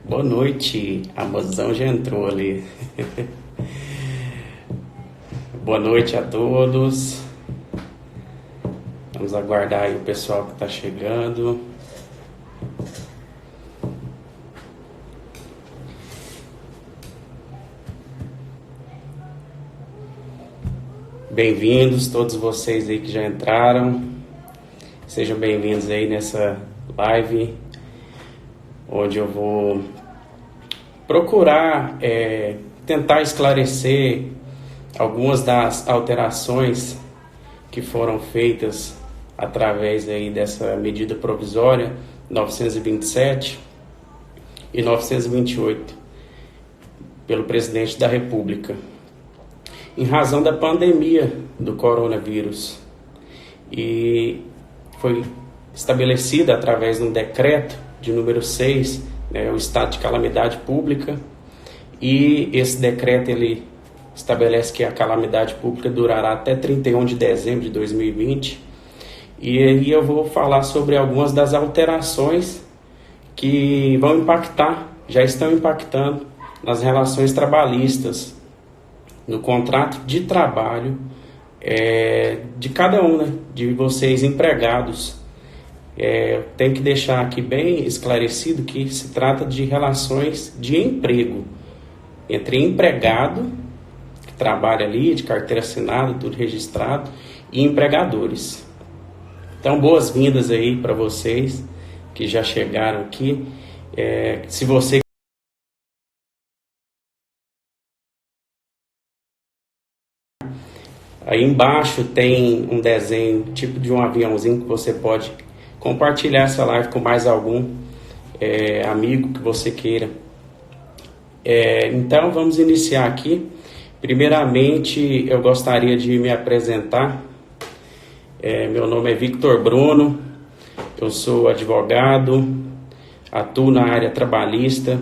Boa noite, a mozão já entrou ali. Boa noite a todos. Vamos aguardar aí o pessoal que está chegando. Bem-vindos todos vocês aí que já entraram. Sejam bem-vindos aí nessa live, onde eu vou procurar tentar esclarecer algumas das alterações que foram feitas através aí dessa medida provisória 927 e 928 pelo presidente da República, em razão da pandemia do coronavírus, e foi estabelecida através de um decreto de número 6, o estado de calamidade pública, e esse decreto ele estabelece que a calamidade pública durará até 31 de dezembro de 2020, e aí eu vou falar sobre algumas das alterações que vão impactar, já estão impactando nas relações trabalhistas, no contrato de trabalho de cada um, de vocês empregados. Tenho que deixar aqui bem esclarecido que se trata de relações de emprego entre empregado, que trabalha ali, de carteira assinada, tudo registrado, e empregadores. Então, boas-vindas aí para vocês que já chegaram aqui. Se você aí embaixo tem um desenho, tipo de um aviãozinho, que você pode compartilhar essa live com mais algum amigo que você queira. Então, vamos iniciar aqui. Primeiramente, eu gostaria de me apresentar. Meu nome é Victor Bruno, eu sou advogado, atuo na área trabalhista,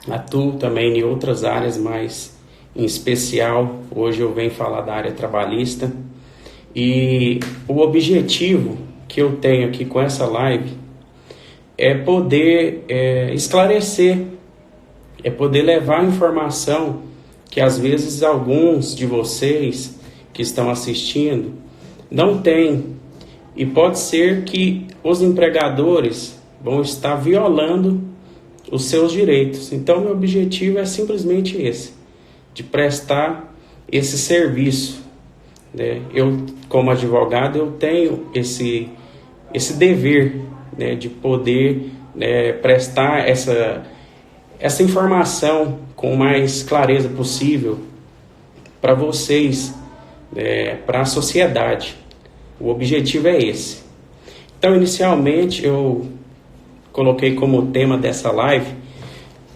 atuo também em outras áreas, mas em especial, hoje eu venho falar da área trabalhista. E o objetivo que eu tenho aqui com essa live é poder esclarecer, é poder levar a informação que às vezes alguns de vocês que estão assistindo não têm. E pode ser que os empregadores vão estar violando os seus direitos. Então, meu objetivo é simplesmente esse, de prestar esse serviço. Eu, como advogado, eu tenho esse dever, de poder prestar essa informação com mais clareza possível para vocês, para a sociedade. O objetivo é esse. Então, inicialmente, eu coloquei como tema dessa live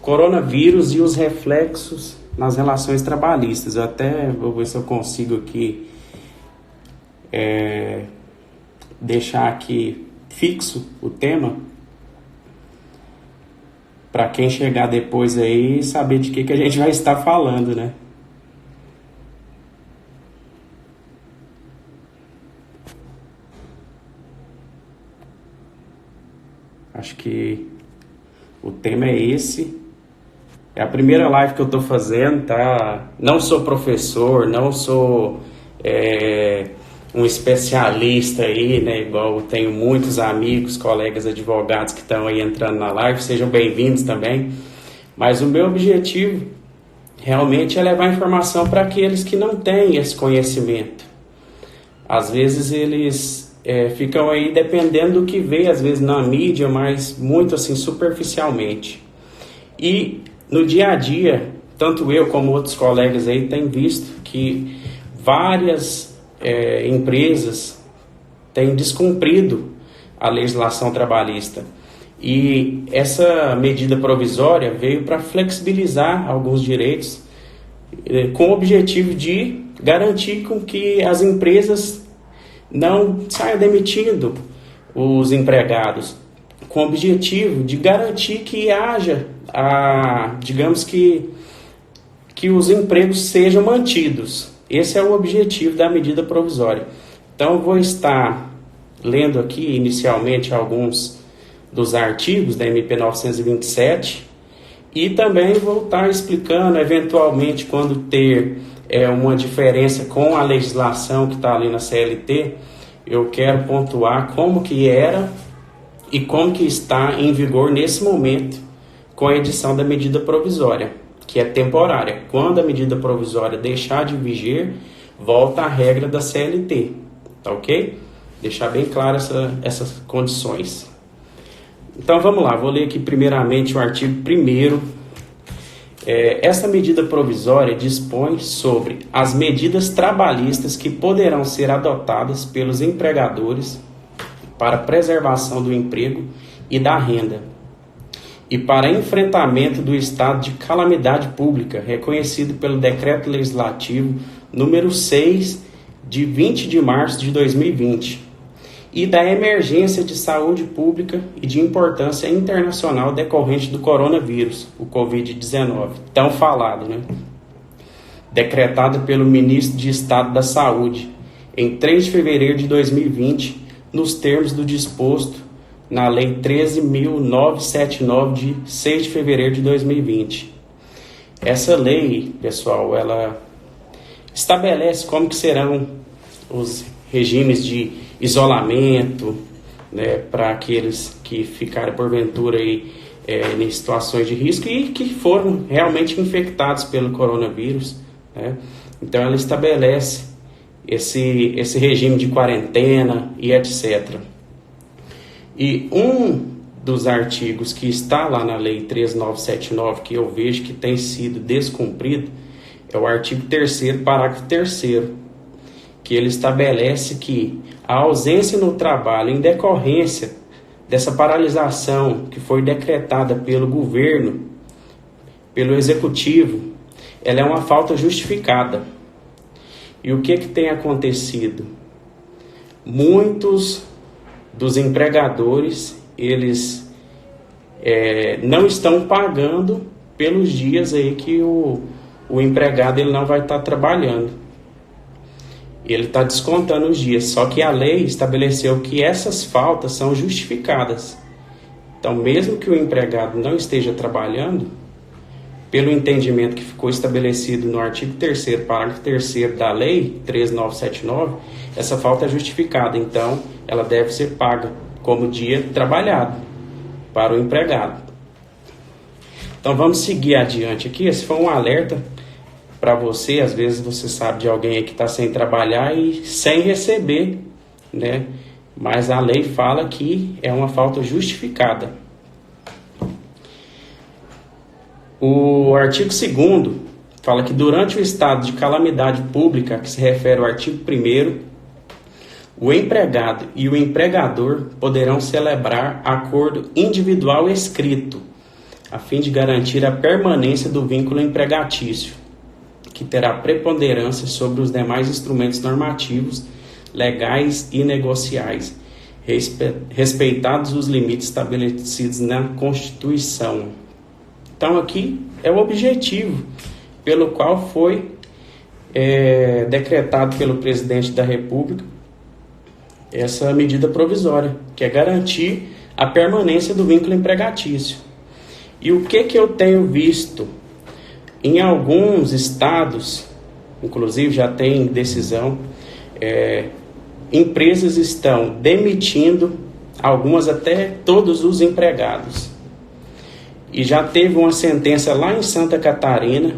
coronavírus e os reflexos nas relações trabalhistas. Eu até vou ver se eu consigo aqui deixar aqui fixo o tema, para quem chegar depois aí saber de que a gente vai estar falando, né? Acho que o tema é esse. É a primeira live que eu estou fazendo, tá? Não sou professor, não sou um especialista aí, igual eu tenho muitos amigos, colegas advogados que estão aí entrando na live, sejam bem-vindos também. Mas o meu objetivo realmente é levar informação para aqueles que não têm esse conhecimento. Às vezes eles ficam aí dependendo do que vê, às vezes na mídia, mas muito assim superficialmente. E no dia a dia, tanto eu como outros colegas aí têm visto que várias empresas têm descumprido a legislação trabalhista. E essa medida provisória veio para flexibilizar alguns direitos, com o objetivo de garantir com que as empresas não saiam demitindo os empregados, com o objetivo de garantir que haja, digamos que os empregos sejam mantidos. Esse é o objetivo da medida provisória. Então, eu vou estar lendo aqui inicialmente alguns dos artigos da MP 927 E também vou estar explicando, eventualmente, quando ter uma diferença com a legislação que está ali na CLT, eu quero pontuar como que era e como que está em vigor nesse momento com a edição da medida provisória, que é temporária. Quando a medida provisória deixar de vigir, volta à regra da CLT, tá ok? Deixar bem claro essas condições. Então vamos lá, vou ler aqui primeiramente o artigo 1º. Esta medida provisória dispõe sobre as medidas trabalhistas que poderão ser adotadas pelos empregadores para preservação do emprego e da renda e para enfrentamento do estado de calamidade pública reconhecido pelo Decreto Legislativo número 6 de 20 de março de 2020 e da emergência de saúde pública e de importância internacional decorrente do coronavírus, o Covid-19, tão falado, né? Decretada pelo Ministro de Estado da Saúde em 3 de fevereiro de 2020, nos termos do disposto na Lei 13.979, de 6 de fevereiro de 2020. Essa lei, pessoal, ela estabelece como que serão os regimes de isolamento, né, para aqueles que ficaram porventura aí, em situações de risco e que foram realmente infectados pelo coronavírus, né? Então ela estabelece esse regime de quarentena e etc. E um dos artigos que está lá na Lei 13.979, que eu vejo que tem sido descumprido, é o artigo 3º, parágrafo 3º, que ele estabelece que a ausência no trabalho em decorrência dessa paralisação que foi decretada pelo governo, pelo executivo, ela é uma falta justificada. E o que tem acontecido? Muitos dos empregadores, eles não estão pagando pelos dias aí que o empregado ele não vai estar trabalhando. Ele está descontando os dias, só que a lei estabeleceu que essas faltas são justificadas. Então, mesmo que o empregado não esteja trabalhando, pelo entendimento que ficou estabelecido no artigo 3º, parágrafo 3º da Lei 13.979, essa falta é justificada, então ela deve ser paga como dia trabalhado para o empregado. Então vamos seguir adiante aqui. Esse foi um alerta para você. Às vezes você sabe de alguém aí que está sem trabalhar e sem receber, né? Mas a lei fala que é uma falta justificada. O artigo 2º fala que durante o estado de calamidade pública, que se refere ao artigo 1º, o empregado e o empregador poderão celebrar acordo individual escrito, a fim de garantir a permanência do vínculo empregatício, que terá preponderância sobre os demais instrumentos normativos, legais e negociais, respeitados os limites estabelecidos na Constituição. Então aqui é o objetivo pelo qual foi decretado pelo presidente da República essa medida provisória, que é garantir a permanência do vínculo empregatício. E o que eu tenho visto? Em alguns estados, inclusive já tem decisão, empresas estão demitindo, algumas até todos os empregados. E já teve uma sentença lá em Santa Catarina,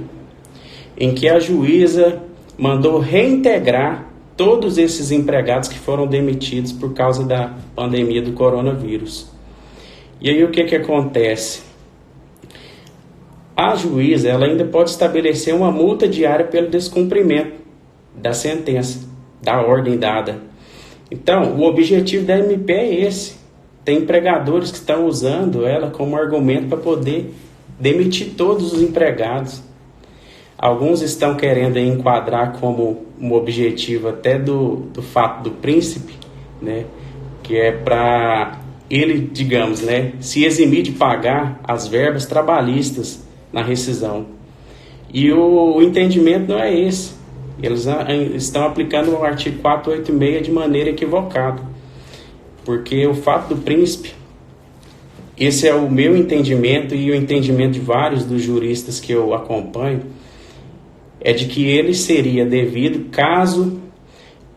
em que a juíza mandou reintegrar todos esses empregados que foram demitidos por causa da pandemia do coronavírus. E aí o que acontece? A juíza ela ainda pode estabelecer uma multa diária pelo descumprimento da sentença, da ordem dada. Então, o objetivo da MP é esse. Tem empregadores que estão usando ela como argumento para poder demitir todos os empregados. Alguns estão querendo enquadrar como um objetivo até do fato do príncipe, né? Que é para ele, digamos, né, se eximir de pagar as verbas trabalhistas na rescisão. E o entendimento não é esse. Eles estão aplicando o artigo 486 de maneira equivocada. Porque o fato do príncipe, esse é o meu entendimento e o entendimento de vários dos juristas que eu acompanho, é de que ele seria devido caso,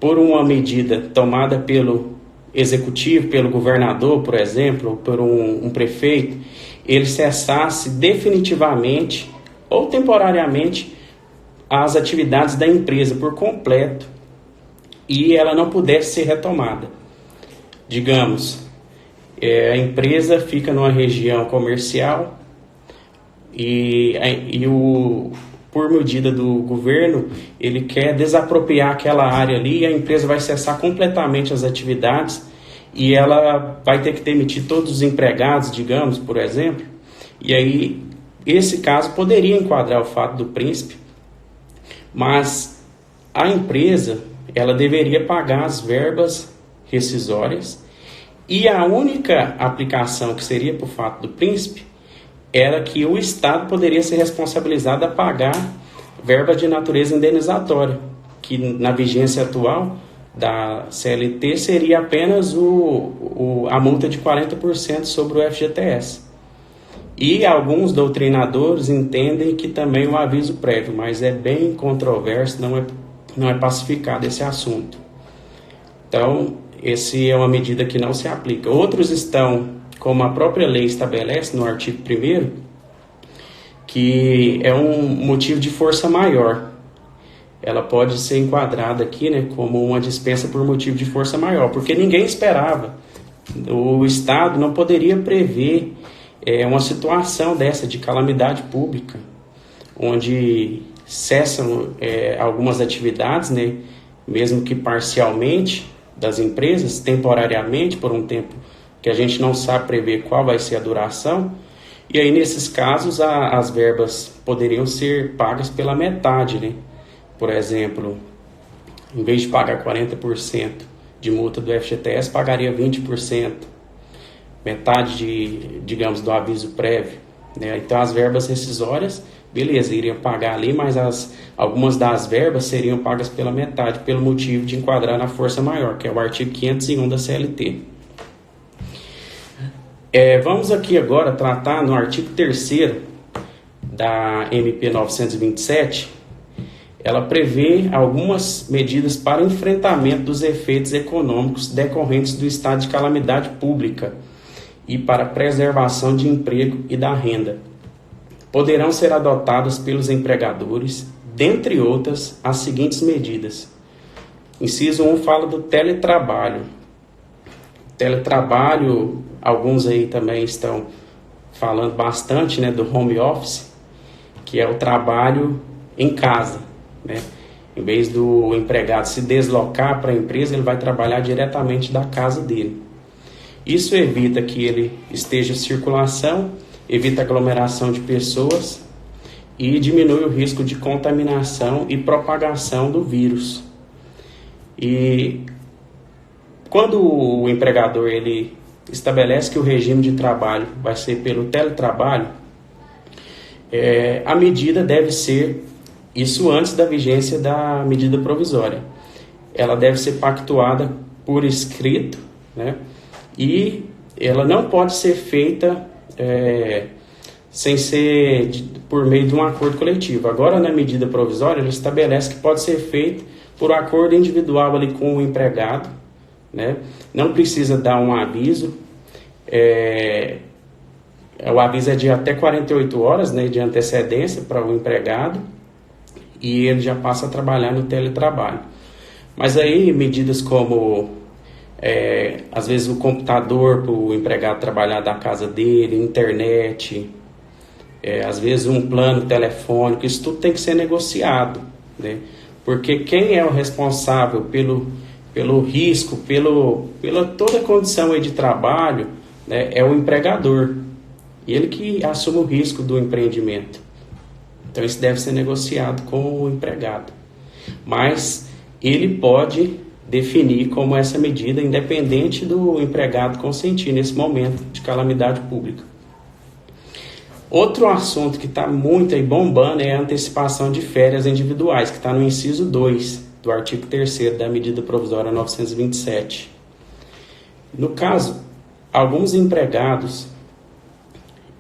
por uma medida tomada pelo executivo, pelo governador, por exemplo, ou por um prefeito, ele cessasse definitivamente ou temporariamente as atividades da empresa por completo e ela não pudesse ser retomada. Digamos, a empresa fica numa região comercial por medida do governo, ele quer desapropriar aquela área ali e a empresa vai cessar completamente as atividades e ela vai ter que demitir todos os empregados, digamos, por exemplo. E aí, esse caso poderia enquadrar o fato do príncipe, mas a empresa, ela deveria pagar as verbas rescisórias e a única aplicação que seria por fato do príncipe era que o Estado poderia ser responsabilizado a pagar verba de natureza indenizatória, que na vigência atual da CLT seria apenas a multa de 40% sobre o FGTS. E alguns doutrinadores entendem que também o aviso prévio, mas é bem controverso, não é pacificado esse assunto. Então, essa é uma medida que não se aplica. Outros estão, como a própria lei estabelece no artigo 1º, que é um motivo de força maior. Ela pode ser enquadrada aqui, né, como uma dispensa por motivo de força maior, porque ninguém esperava. O Estado não poderia prever uma situação dessa de calamidade pública, onde cessam algumas atividades, né, mesmo que parcialmente, das empresas, temporariamente, por um tempo que a gente não sabe prever qual vai ser a duração, e aí nesses casos as verbas poderiam ser pagas pela metade, né? Por exemplo, em vez de pagar 40% de multa do FGTS, pagaria 20%, metade digamos, do aviso prévio, né? Então as verbas rescisórias, beleza, iriam pagar ali, mas algumas das verbas seriam pagas pela metade, pelo motivo de enquadrar na força maior, que é o artigo 501 da CLT. Vamos aqui agora tratar no artigo 3º da MP 927, ela prevê algumas medidas para enfrentamento dos efeitos econômicos decorrentes do estado de calamidade pública e para preservação de emprego e da renda. Poderão ser adotadas pelos empregadores, dentre outras, as seguintes medidas. Inciso 1 fala do teletrabalho. Teletrabalho, alguns aí também estão falando bastante, né, do home office, que é o trabalho em casa, né? Em vez do empregado se deslocar para a empresa, ele vai trabalhar diretamente da casa dele. Isso evita que ele esteja em circulação, evita aglomeração de pessoas e diminui o risco de contaminação e propagação do vírus. E quando o empregador ele estabelece que o regime de trabalho vai ser pelo teletrabalho, a medida deve ser, isso antes da vigência da medida provisória, ela deve ser pactuada por escrito, né? E ela não pode ser feita sem ser por meio de um acordo coletivo. Agora, na medida provisória, ela estabelece que pode ser feito por acordo individual ali com o empregado, né? Não precisa dar um aviso. O aviso é de até 48 horas, né, de antecedência para o empregado e ele já passa a trabalhar no teletrabalho. Mas aí medidas como às vezes o computador para o empregado trabalhar da casa dele, internet, às vezes um plano telefônico, isso tudo tem que ser negociado, né? Porque quem é o responsável pelo risco, pela toda a condição aí de trabalho, né, é o empregador. E ele que assume o risco do empreendimento. Então isso deve ser negociado com o empregado. Mas ele pode definir como essa medida, independente do empregado consentir nesse momento de calamidade pública. Outro assunto que está muito aí bombando é a antecipação de férias individuais, que está no inciso 2 do artigo 3º da medida provisória 927. No caso, alguns empregados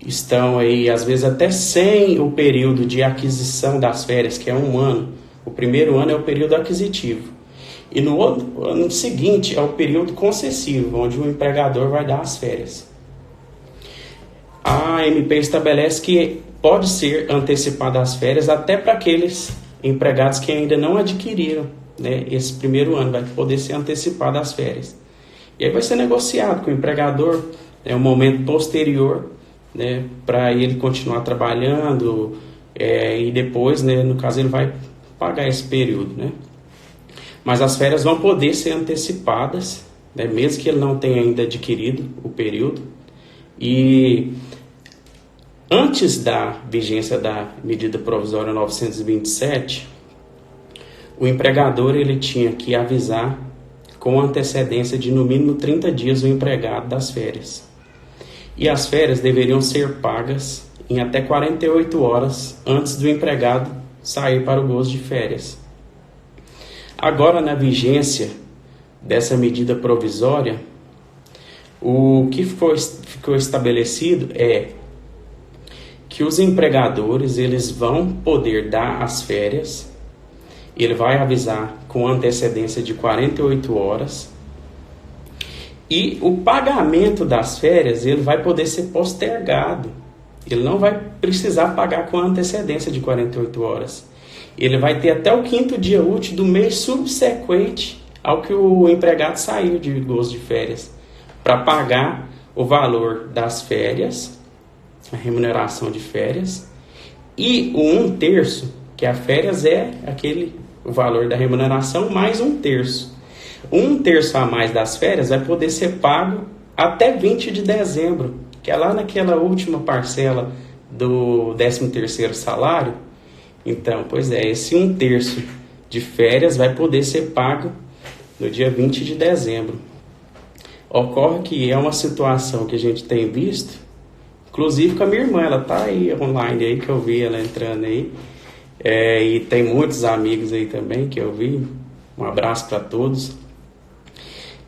estão aí, às vezes, até sem o período de aquisição das férias, que é 1 ano. O primeiro ano é o período aquisitivo. E no ano seguinte é o período concessivo, onde o empregador vai dar as férias. A MP estabelece que pode ser antecipada as férias até para aqueles empregados que ainda não adquiriram, né, esse primeiro ano, vai poder ser antecipada as férias. E aí vai ser negociado com o empregador, um momento posterior, né, para ele continuar trabalhando, e depois, né, no caso, ele vai pagar esse período, né? Mas as férias vão poder ser antecipadas, né, mesmo que ele não tenha ainda adquirido o período. E antes da vigência da medida provisória 927, o empregador ele tinha que avisar com antecedência de no mínimo 30 dias o empregado das férias. E as férias deveriam ser pagas em até 48 horas antes do empregado sair para o gozo de férias. Agora, na vigência dessa medida provisória, o que ficou estabelecido é que os empregadores eles vão poder dar as férias, ele vai avisar com antecedência de 48 horas, e o pagamento das férias ele vai poder ser postergado. Ele não vai precisar pagar com antecedência de 48 horas. Ele vai ter até o 5º dia útil do mês subsequente ao que o empregado saiu de gozo de férias, para pagar o valor das férias, a remuneração de férias, e o 1/3, que a férias é o valor da remuneração mais 1/3. 1/3 a mais das férias vai poder ser pago até 20 de dezembro, que é lá naquela última parcela do 13º salário. Então, pois é, esse 1/3 de férias vai poder ser pago no dia 20 de dezembro. Ocorre que é uma situação que a gente tem visto, inclusive com a minha irmã, ela tá aí online aí, que eu vi ela entrando aí, e tem muitos amigos aí também que eu vi, um abraço para todos,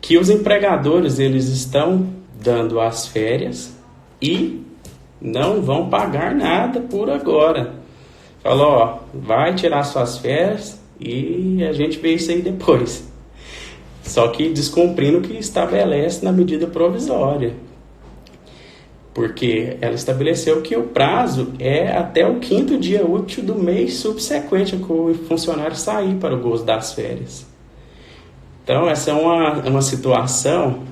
que os empregadores, eles estão dando as férias e não vão pagar nada por agora. Falou, vai tirar suas férias e a gente vê isso aí depois. Só que descumprindo o que estabelece na medida provisória. Porque ela estabeleceu que o prazo é até o 5º dia útil do mês subsequente ao que o funcionário sair para o gozo das férias. Então, essa é uma situação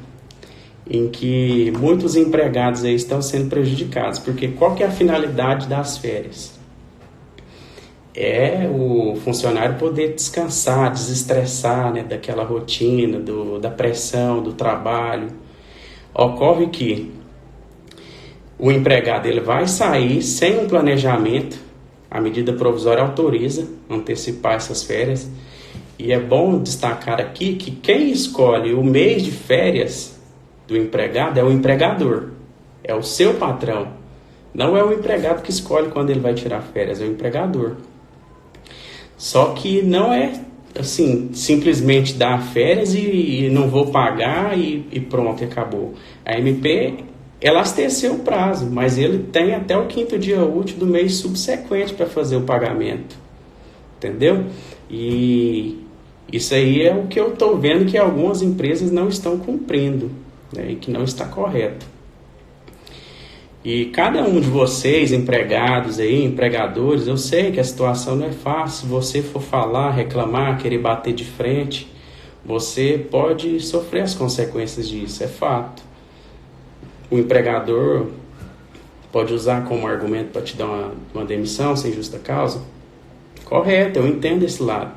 em que muitos empregados aí estão sendo prejudicados. Porque qual que é a finalidade das férias? É o funcionário poder descansar, desestressar, né, daquela rotina, da pressão, do trabalho. Ocorre que o empregado ele vai sair sem um planejamento, a medida provisória autoriza antecipar essas férias, e é bom destacar aqui que quem escolhe o mês de férias do empregado é o empregador, é o seu patrão, não é o empregado que escolhe quando ele vai tirar férias, é o empregador. Só que não é assim, simplesmente dar férias e não vou pagar e pronto, e acabou. A MP elasteceu o prazo, mas ele tem até o 5º dia útil do mês subsequente para fazer o pagamento. Entendeu? E isso aí é o que eu estou vendo que algumas empresas não estão cumprindo, né, e que não está correto. E cada um de vocês, empregados aí, empregadores, eu sei que a situação não é fácil. Se você for falar, reclamar, querer bater de frente, você pode sofrer as consequências disso, é fato. O empregador pode usar como argumento para te dar uma demissão sem justa causa. Correto, eu entendo esse lado.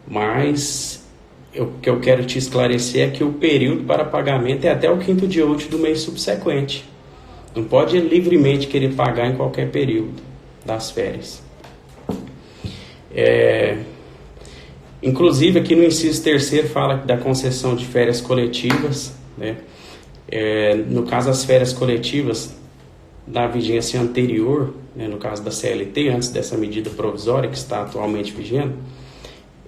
Mas o que eu quero te esclarecer é que o período para pagamento é até o 5º dia útil do mês subsequente. Não pode livremente querer pagar em qualquer período das férias. Inclusive, aqui no inciso 3º fala da concessão de férias coletivas, né? No caso, as férias coletivas da vigência anterior, né, no caso da CLT, antes dessa medida provisória que está atualmente vigente,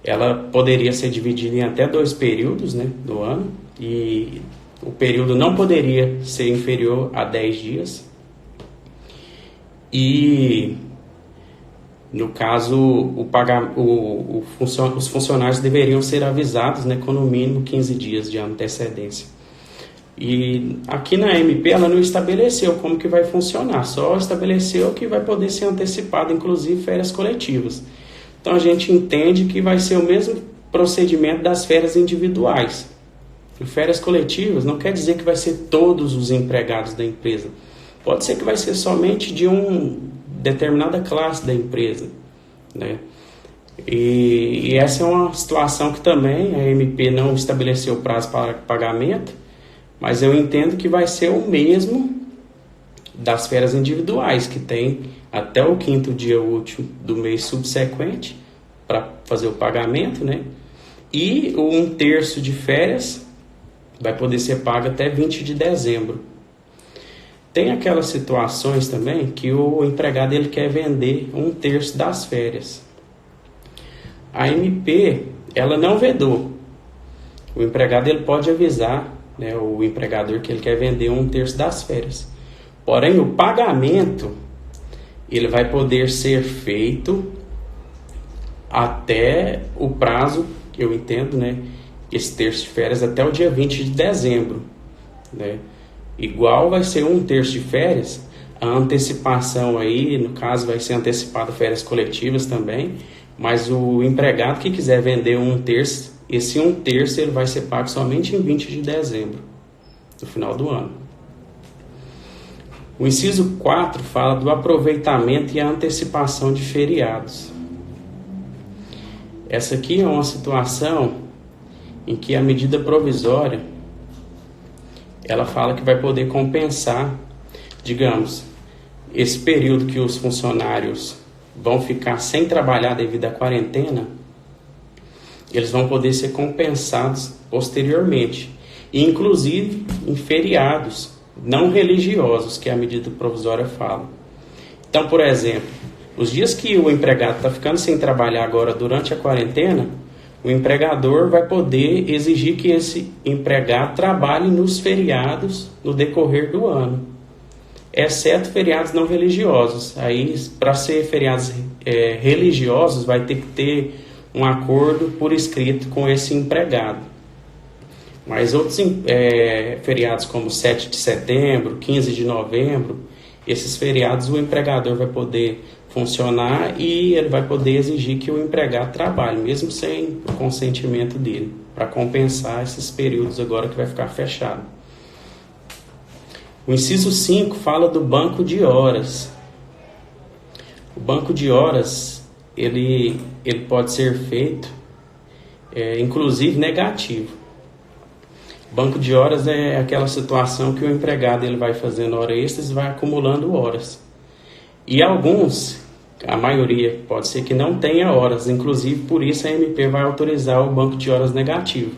ela poderia ser dividida em até 2 períodos, né, do ano, e o período não poderia ser inferior a 10 dias. E, no caso, os funcionários deveriam ser avisados, né, com no mínimo 15 dias de antecedência. E aqui na MP ela não estabeleceu como que vai funcionar, só estabeleceu que vai poder ser antecipado, inclusive férias coletivas. Então a gente entende que vai ser o mesmo procedimento das férias individuais. E férias coletivas não quer dizer que vai ser todos os empregados da empresa. Pode ser que vai ser somente de uma determinada classe da empresa, né? E essa é uma situação que também a MP não estabeleceu prazo para pagamento, mas eu entendo que vai ser o mesmo das férias individuais, que tem até o 5º dia útil do mês subsequente para fazer o pagamento, né? E o 1/3 de férias vai poder ser pago até 20 de dezembro. Tem aquelas situações também que o empregado ele quer vender 1/3 das férias. A MP, ela não vedou. O empregado ele pode avisar, né, o empregador que ele quer vender 1/3 das férias. Porém, o pagamento ele vai poder ser feito até o prazo, que eu entendo, né, esse terço de férias até o dia 20 de dezembro, né? Igual vai ser 1/3 de férias, a antecipação aí, no caso, vai ser antecipada férias coletivas também, mas o empregado que quiser vender 1/3, esse 1/3 ele vai ser pago somente em 20 de dezembro, no final do ano. O inciso 4 fala do aproveitamento e a antecipação de feriados. Essa aqui é uma situação em que a medida provisória ela fala que vai poder compensar, digamos, esse período que os funcionários vão ficar sem trabalhar devido à quarentena, eles vão poder ser compensados posteriormente, inclusive em feriados não religiosos, que a medida provisória fala. Então, por exemplo, os dias que o empregado está ficando sem trabalhar agora durante a quarentena, o empregador vai poder exigir que esse empregado trabalhe nos feriados no decorrer do ano, exceto feriados não religiosos. Aí, para ser feriados religiosos, vai ter que ter um acordo por escrito com esse empregado. Mas outros feriados como 7 de setembro, 15 de novembro, esses feriados o empregador vai poder funcionar e ele vai poder exigir que o empregado trabalhe, mesmo sem o consentimento dele, para compensar esses períodos agora que vai ficar fechado. O inciso 5 fala do banco de horas. O banco de horas, ele pode ser feito, inclusive negativo. Banco de horas é aquela situação que o empregado ele vai fazendo horas extras e vai acumulando horas. E alguns, a maioria, pode ser que não tenha horas, inclusive por isso a MP vai autorizar o banco de horas negativo.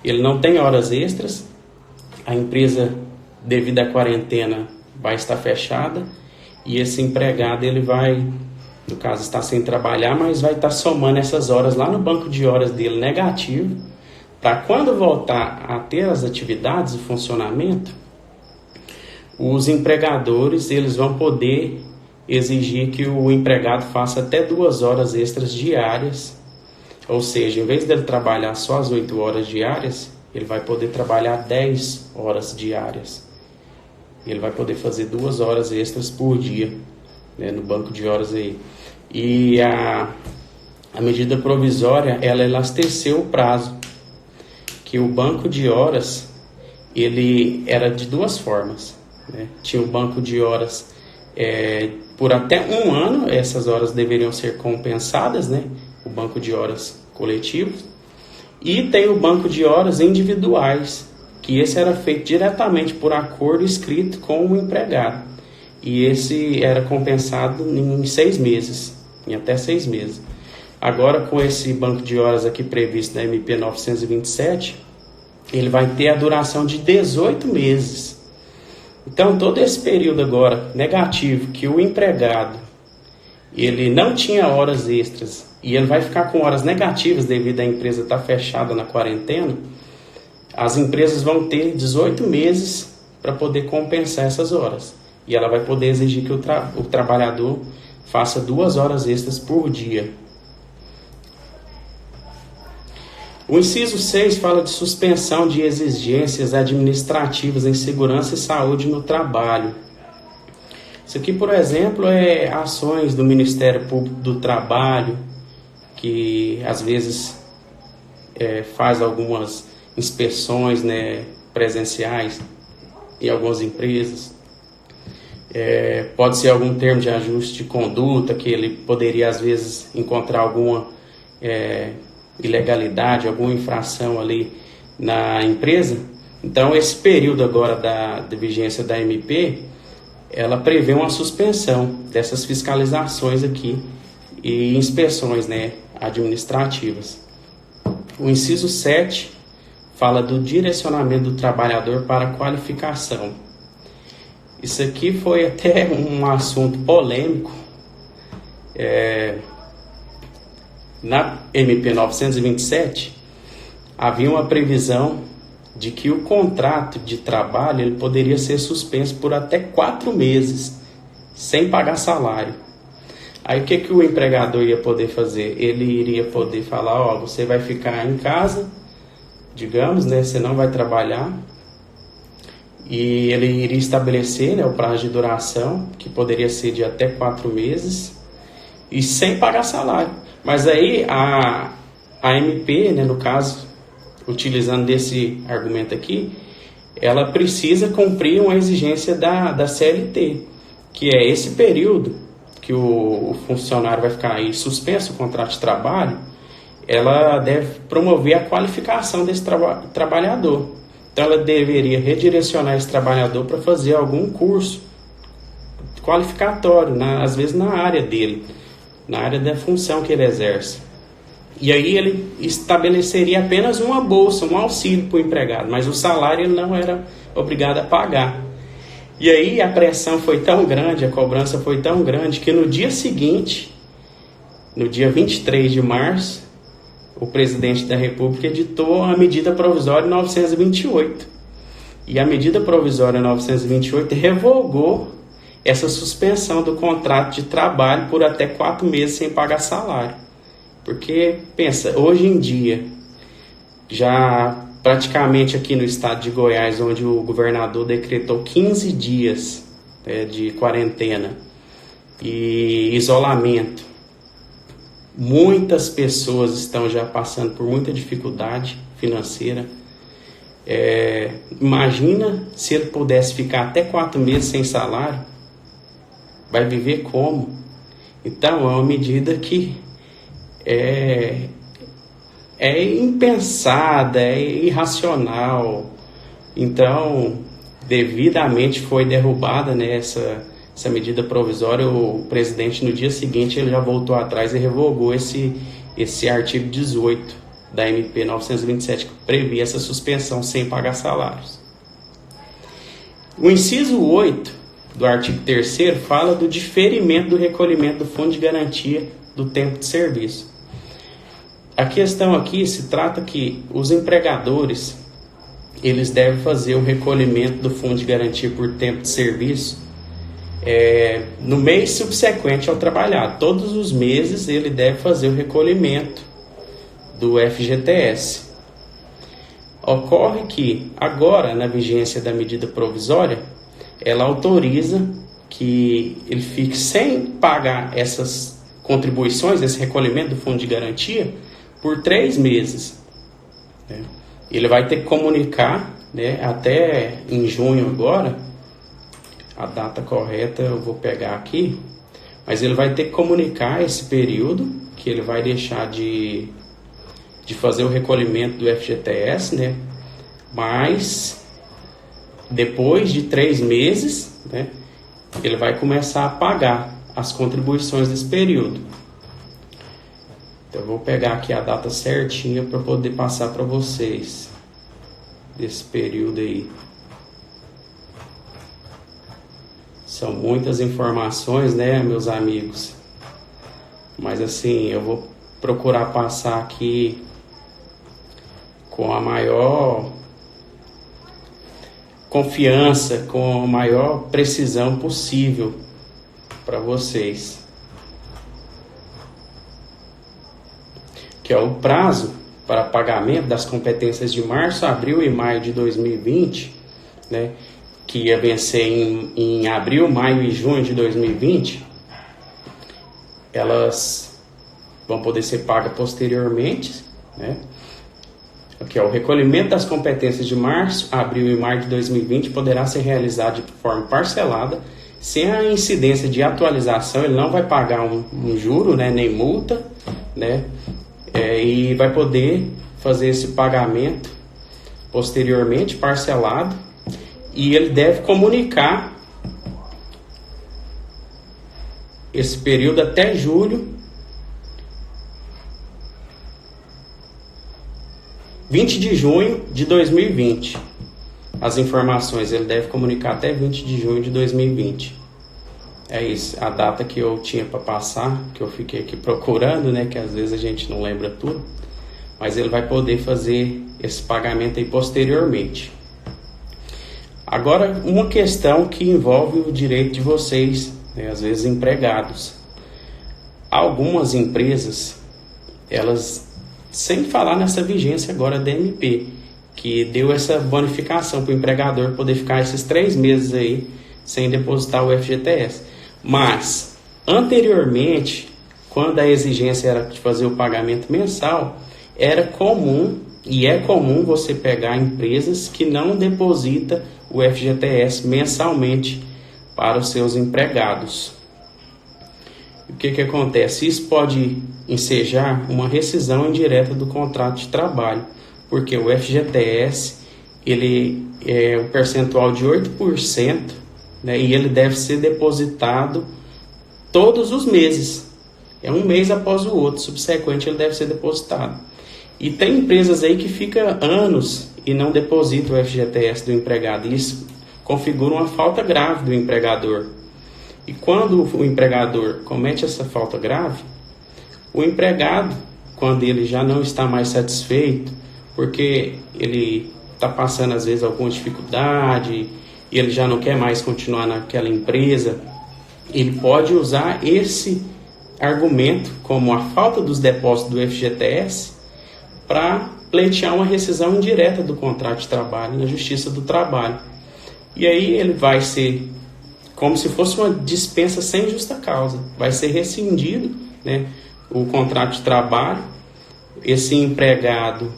Ele não tem horas extras, a empresa, devido à quarentena, vai estar fechada e esse empregado ele vai, no caso, estar sem trabalhar, mas vai estar somando essas horas lá no banco de horas dele negativo, para quando voltar a ter as atividades e funcionamento, os empregadores eles vão poder exigir que o empregado faça até 2 horas extras diárias, ou seja, em vez dele trabalhar só as 8 horas diárias, ele vai poder trabalhar 10 horas diárias. Ele vai poder fazer 2 horas extras por dia, né, no banco de horas aí. E a medida provisória, ela elasteceu o prazo, que o banco de horas, ele era de 2 formas, né? Tinha o banco de horas por até 1 ano, essas horas deveriam ser compensadas, né? O banco de horas coletivo. E tem o banco de horas individuais, que esse era feito diretamente por acordo escrito com o empregado. E esse era compensado em 6 meses, em até 6 meses. Agora, com esse banco de horas aqui previsto na MP 927, ele vai ter a duração de 18 meses. Então, todo esse período agora negativo que o empregado ele não tinha horas extras e ele vai ficar com horas negativas devido à empresa estar fechada na quarentena, as empresas vão ter 18 meses para poder compensar essas horas. e ela vai poder exigir que o trabalhador faça 2 horas extras por dia. O inciso 6 fala de suspensão de exigências administrativas em segurança e saúde no trabalho. Isso aqui, por exemplo, é ações do Ministério Público do Trabalho, que às vezes faz algumas inspeções, né, presenciais em algumas empresas. Pode ser algum termo de ajuste de conduta, que ele poderia às vezes encontrar alguma ilegalidade, alguma infração ali na empresa. Então esse período agora da vigência da MP, ela prevê uma suspensão dessas fiscalizações aqui e inspeções, né, administrativas. O inciso 7 fala do direcionamento do trabalhador para a qualificação. Isso aqui foi até um assunto polêmico. Na MP 927, havia uma previsão de que o contrato de trabalho ele poderia ser suspenso por até 4 meses, sem pagar salário. Aí o que o empregador ia poder fazer? Ele iria poder falar, você vai ficar em casa, digamos, né, você não vai trabalhar, e ele iria estabelecer, né, o prazo de duração, que poderia ser de até 4 meses, e sem pagar salário. Mas aí a MP, né, no caso, utilizando desse argumento aqui, ela precisa cumprir uma exigência da CLT, que é esse período que o funcionário vai ficar aí suspenso o contrato de trabalho, ela deve promover a qualificação desse trabalhador. Então ela deveria redirecionar esse trabalhador para fazer algum curso qualificatório, às vezes na área dele, na área da função que ele exerce. E aí ele estabeleceria apenas uma bolsa, um auxílio para o empregado, mas o salário ele não era obrigado a pagar. E aí a pressão foi tão grande, a cobrança foi tão grande, que no dia seguinte, no dia 23 de março, o presidente da República editou a medida provisória 928. E a medida provisória 928 revogou essa suspensão do contrato de trabalho por até 4 meses sem pagar salário. Porque, pensa, hoje em dia, já praticamente aqui no estado de Goiás, onde o governador decretou 15 dias de quarentena e isolamento, muitas pessoas estão já passando por muita dificuldade financeira. Imagina se ele pudesse ficar até 4 meses sem salário, vai viver como? Então é uma medida que é impensada, é irracional. Então, devidamente foi derrubada, né, essa medida provisória. O presidente, no dia seguinte, ele já voltou atrás e revogou esse artigo 18 da MP 927, que previa essa suspensão sem pagar salários. O inciso 8 do artigo 3º fala do diferimento do recolhimento do Fundo de Garantia do tempo de serviço. A questão aqui se trata que os empregadores, eles devem fazer o recolhimento do Fundo de Garantia por tempo de serviço no mês subsequente ao trabalhado. Todos os meses ele deve fazer o recolhimento do FGTS. Ocorre que agora, na vigência da medida provisória, ela autoriza que ele fique sem pagar essas contribuições, esse recolhimento do Fundo de Garantia, por 3 meses. Ele vai ter que comunicar, né, até em junho agora, a data correta eu vou pegar aqui, mas ele vai ter que comunicar esse período que ele vai deixar de fazer o recolhimento do FGTS, né, mas depois de 3 meses, né, ele vai começar a pagar as contribuições desse período. Então eu vou pegar aqui a data certinha para poder passar para vocês desse período aí. São muitas informações, né, meus amigos? Mas assim, eu vou procurar passar aqui com a maior confiança, com a maior precisão possível para vocês. Que é o prazo para pagamento das competências de março, abril e maio de 2020, né, que ia vencer em abril, maio e junho de 2020, elas vão poder ser pagas posteriormente, né? Que é o recolhimento das competências de março, abril e maio de 2020 poderá ser realizado de forma parcelada, sem a incidência de atualização. Ele não vai pagar um juro, né, nem multa, né? E vai poder fazer esse pagamento posteriormente, parcelado, e ele deve comunicar esse período até julho 20 de junho de 2020. As informações ele deve comunicar até 20 de junho de 2020. É isso, a data que eu tinha para passar, que eu fiquei aqui procurando, né, que às vezes a gente não lembra tudo, mas ele vai poder fazer esse pagamento aí posteriormente. Agora, uma questão que envolve o direito de vocês, né, às vezes empregados. Algumas empresas, elas, sem falar nessa vigência agora da MP, que deu essa bonificação para o empregador poder ficar esses 3 meses aí sem depositar o FGTS. Mas, anteriormente, quando a exigência era de fazer o pagamento mensal, era comum, e é comum, você pegar empresas que não depositam o FGTS mensalmente para os seus empregados. O que acontece? Isso pode ensejar uma rescisão indireta do contrato de trabalho, porque o FGTS ele é um percentual de 8%, né, e ele deve ser depositado todos os meses. É um mês após o outro, subsequente ele deve ser depositado. E tem empresas aí que ficam anos e não depositam o FGTS do empregado. Isso configura uma falta grave do empregador. E quando o empregador comete essa falta grave, o empregado, quando ele já não está mais satisfeito, porque ele está passando às vezes alguma dificuldade, e ele já não quer mais continuar naquela empresa, ele pode usar esse argumento, como a falta dos depósitos do FGTS, para pleitear uma rescisão indireta do contrato de trabalho na Justiça do Trabalho. E aí ele vai ser como se fosse uma dispensa sem justa causa. Vai ser rescindido, né, o contrato de trabalho. Esse empregado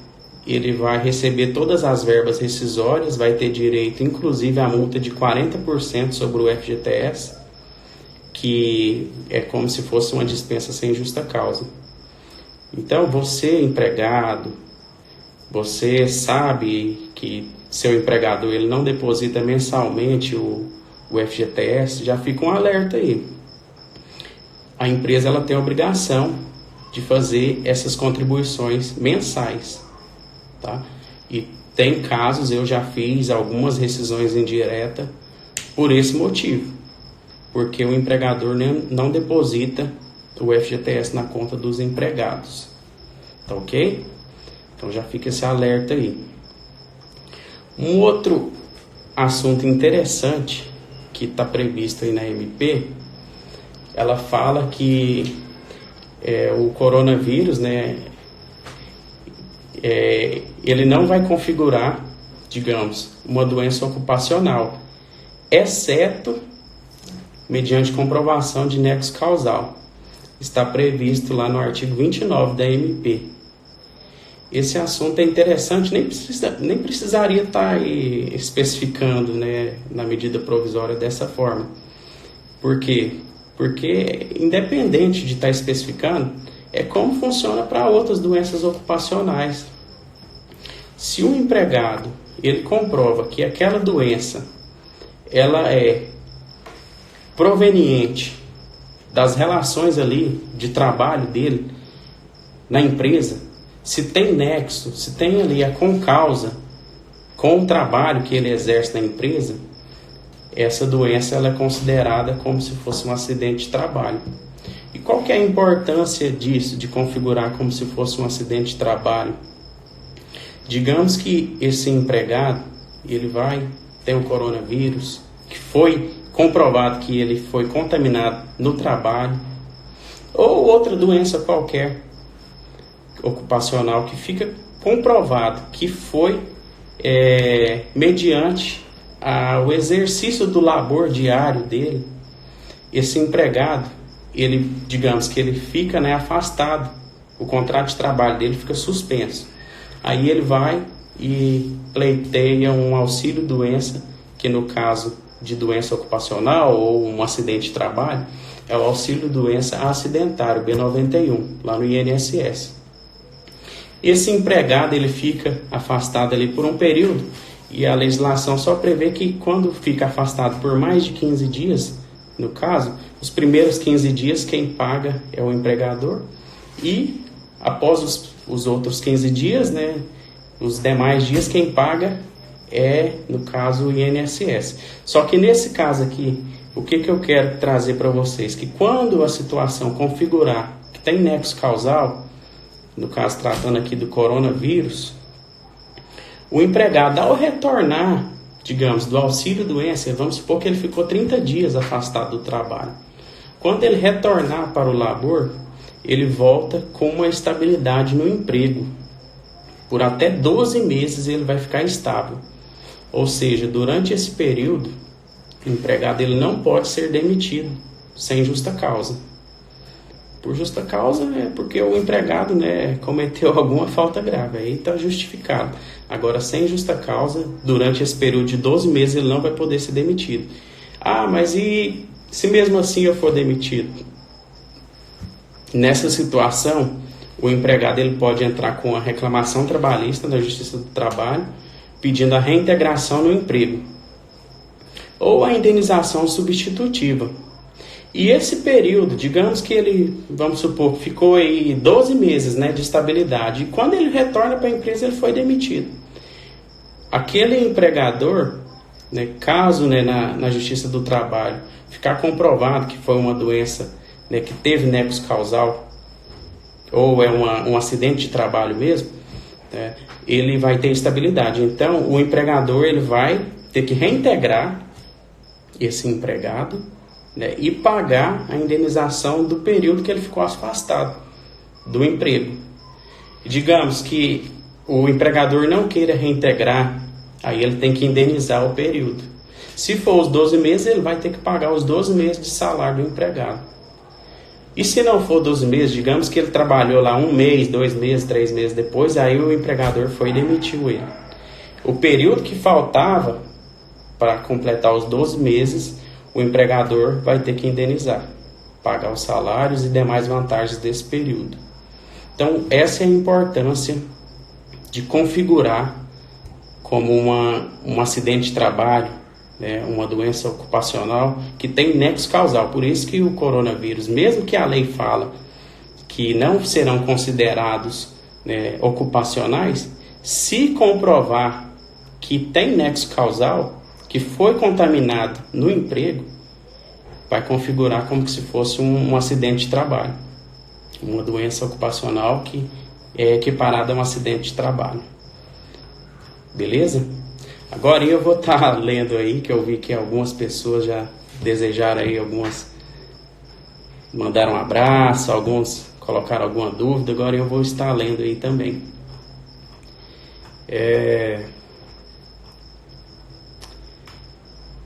ele vai receber todas as verbas rescisórias, vai ter direito inclusive à multa de 40% sobre o FGTS, que é como se fosse uma dispensa sem justa causa. Então, você empregado, você sabe que seu empregador ele não deposita mensalmente o FGTS, já fica um alerta aí. A empresa ela tem a obrigação de fazer essas contribuições mensais, tá? E tem casos, eu já fiz algumas rescisões indiretas por esse motivo, porque o empregador não deposita o FGTS na conta dos empregados. Tá ok? Então já fica esse alerta aí. Um outro assunto interessante que está previsto aí na MP, ela fala que o coronavírus, né, ele não vai configurar, digamos, uma doença ocupacional, exceto mediante comprovação de nexo causal. Está previsto lá no artigo 29 da MP. Esse assunto é interessante, nem precisaria estar aí especificando, né, na medida provisória dessa forma. Por quê? Porque, independente de estar especificando, é como funciona para outras doenças ocupacionais. Se um empregado ele comprova que aquela doença ela é proveniente das relações ali de trabalho dele na empresa, se tem nexo, se tem ali a concausa com o trabalho que ele exerce na empresa, essa doença ela é considerada como se fosse um acidente de trabalho. E qual que é a importância disso, de configurar como se fosse um acidente de trabalho? Digamos que esse empregado ele vai tem o coronavírus, que foi comprovado que ele foi contaminado no trabalho, ou outra doença qualquer ocupacional que fica comprovado que foi mediante o exercício do labor diário dele, esse empregado, ele, digamos que ele fica, né, afastado, o contrato de trabalho dele fica suspenso. Aí ele vai e pleiteia um auxílio-doença, que no caso de doença ocupacional ou um acidente de trabalho, é o auxílio-doença acidentário, B91, lá no INSS. Esse empregado, ele fica afastado ali por um período, e a legislação só prevê que quando fica afastado por mais de 15 dias, no caso, os primeiros 15 dias quem paga é o empregador, e após os outros 15 dias, né, os demais dias quem paga é, no caso, o INSS. Só que nesse caso aqui, o que eu quero trazer para vocês? Que quando a situação configurar que tem nexo causal, no caso tratando aqui do coronavírus, o empregado, ao retornar, digamos, do auxílio-doença, vamos supor que ele ficou 30 dias afastado do trabalho. Quando ele retornar para o labor, ele volta com uma estabilidade no emprego. Por até 12 meses ele vai ficar estável. Ou seja, durante esse período, o empregado ele não pode ser demitido sem justa causa. Por justa causa é porque o empregado, né, cometeu alguma falta grave, aí está justificado. Agora, sem justa causa, durante esse período de 12 meses ele não vai poder ser demitido. Ah, mas e se mesmo assim eu for demitido? Nessa situação, o empregado ele pode entrar com a reclamação trabalhista na Justiça do Trabalho, pedindo a reintegração no emprego, ou a indenização substitutiva. E esse período, digamos que ele, vamos supor, ficou aí 12 meses, né, de estabilidade, e quando ele retorna para a empresa ele foi demitido. Aquele empregador, né, caso, né, na Justiça do Trabalho ficar comprovado que foi uma doença, né, que teve nexo causal, ou é um acidente de trabalho mesmo, né, ele vai ter estabilidade. Então, o empregador ele vai ter que reintegrar esse empregado, né, e pagar a indenização do período que ele ficou afastado do emprego. Digamos que o empregador não queira reintegrar, aí ele tem que indenizar o período. Se for os 12 meses, ele vai ter que pagar os 12 meses de salário do empregado. E se não for 12 meses, digamos que ele trabalhou lá 1 mês, 2 meses, 3 meses depois, aí o empregador foi e demitiu ele. O período que faltava para completar os 12 meses, o empregador vai ter que indenizar, pagar os salários e demais vantagens desse período. Então, essa é a importância de configurar como um acidente de trabalho, né, uma doença ocupacional que tem nexo causal. Por isso que o coronavírus, mesmo que a lei fala que não serão considerados, né, ocupacionais, se comprovar que tem nexo causal, que foi contaminado no emprego, vai configurar como se fosse um acidente de trabalho, uma doença ocupacional que é equiparada a um acidente de trabalho. Beleza? Agora eu vou estar lendo aí, que eu vi que algumas pessoas já desejaram aí, algumas mandaram um abraço, alguns colocaram alguma dúvida, agora eu vou estar lendo aí também.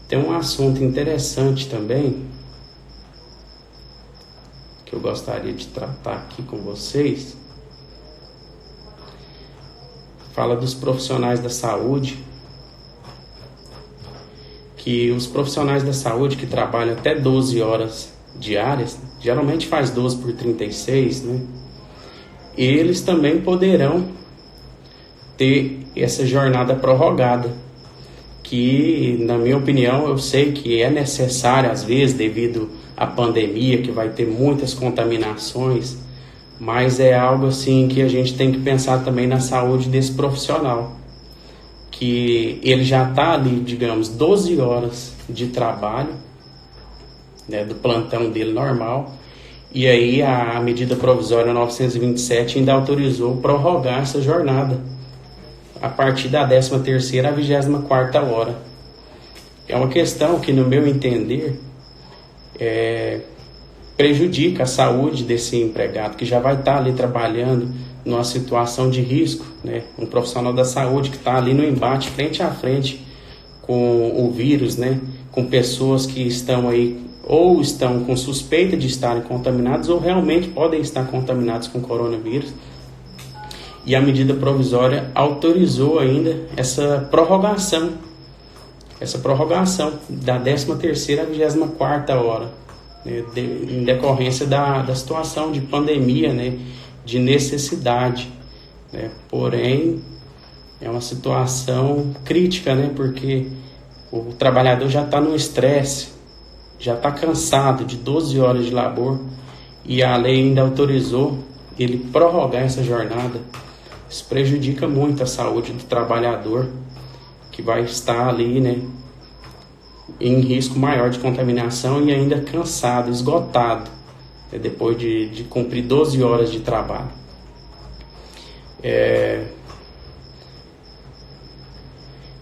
Tem um assunto interessante também que eu gostaria de tratar aqui com vocês. Fala dos profissionais da saúde, que os profissionais da saúde que trabalham até 12 horas diárias, geralmente faz 12 por 36, né? Eles também poderão ter essa jornada prorrogada, que, na minha opinião, eu sei que é necessário, às vezes, devido à pandemia, que vai ter muitas contaminações, mas é algo assim que a gente tem que pensar também na saúde desse profissional, que ele já está ali, digamos, 12 horas de trabalho, né, do plantão dele normal, e aí a medida provisória 927 ainda autorizou prorrogar essa jornada a partir da 13ª à 24ª hora. É uma questão que, no meu entender, prejudica a saúde desse empregado, que já vai estar ali trabalhando numa situação de risco, né? Um profissional da saúde que está ali no embate, frente a frente com o vírus, né? Com pessoas que estão aí, ou estão com suspeita de estarem contaminados, ou realmente podem estar contaminados com coronavírus. E a medida provisória autorizou ainda essa prorrogação da 13ª à 24ª hora, né, em decorrência da situação de pandemia, né, de necessidade, né. Porém, é uma situação crítica, né, porque o trabalhador já está no estresse, já está cansado de 12 horas de labor, e a lei ainda autorizou ele prorrogar essa jornada. Isso prejudica muito a saúde do trabalhador, que vai estar ali, né, em risco maior de contaminação e ainda cansado, esgotado, né, depois de cumprir 12 horas de trabalho.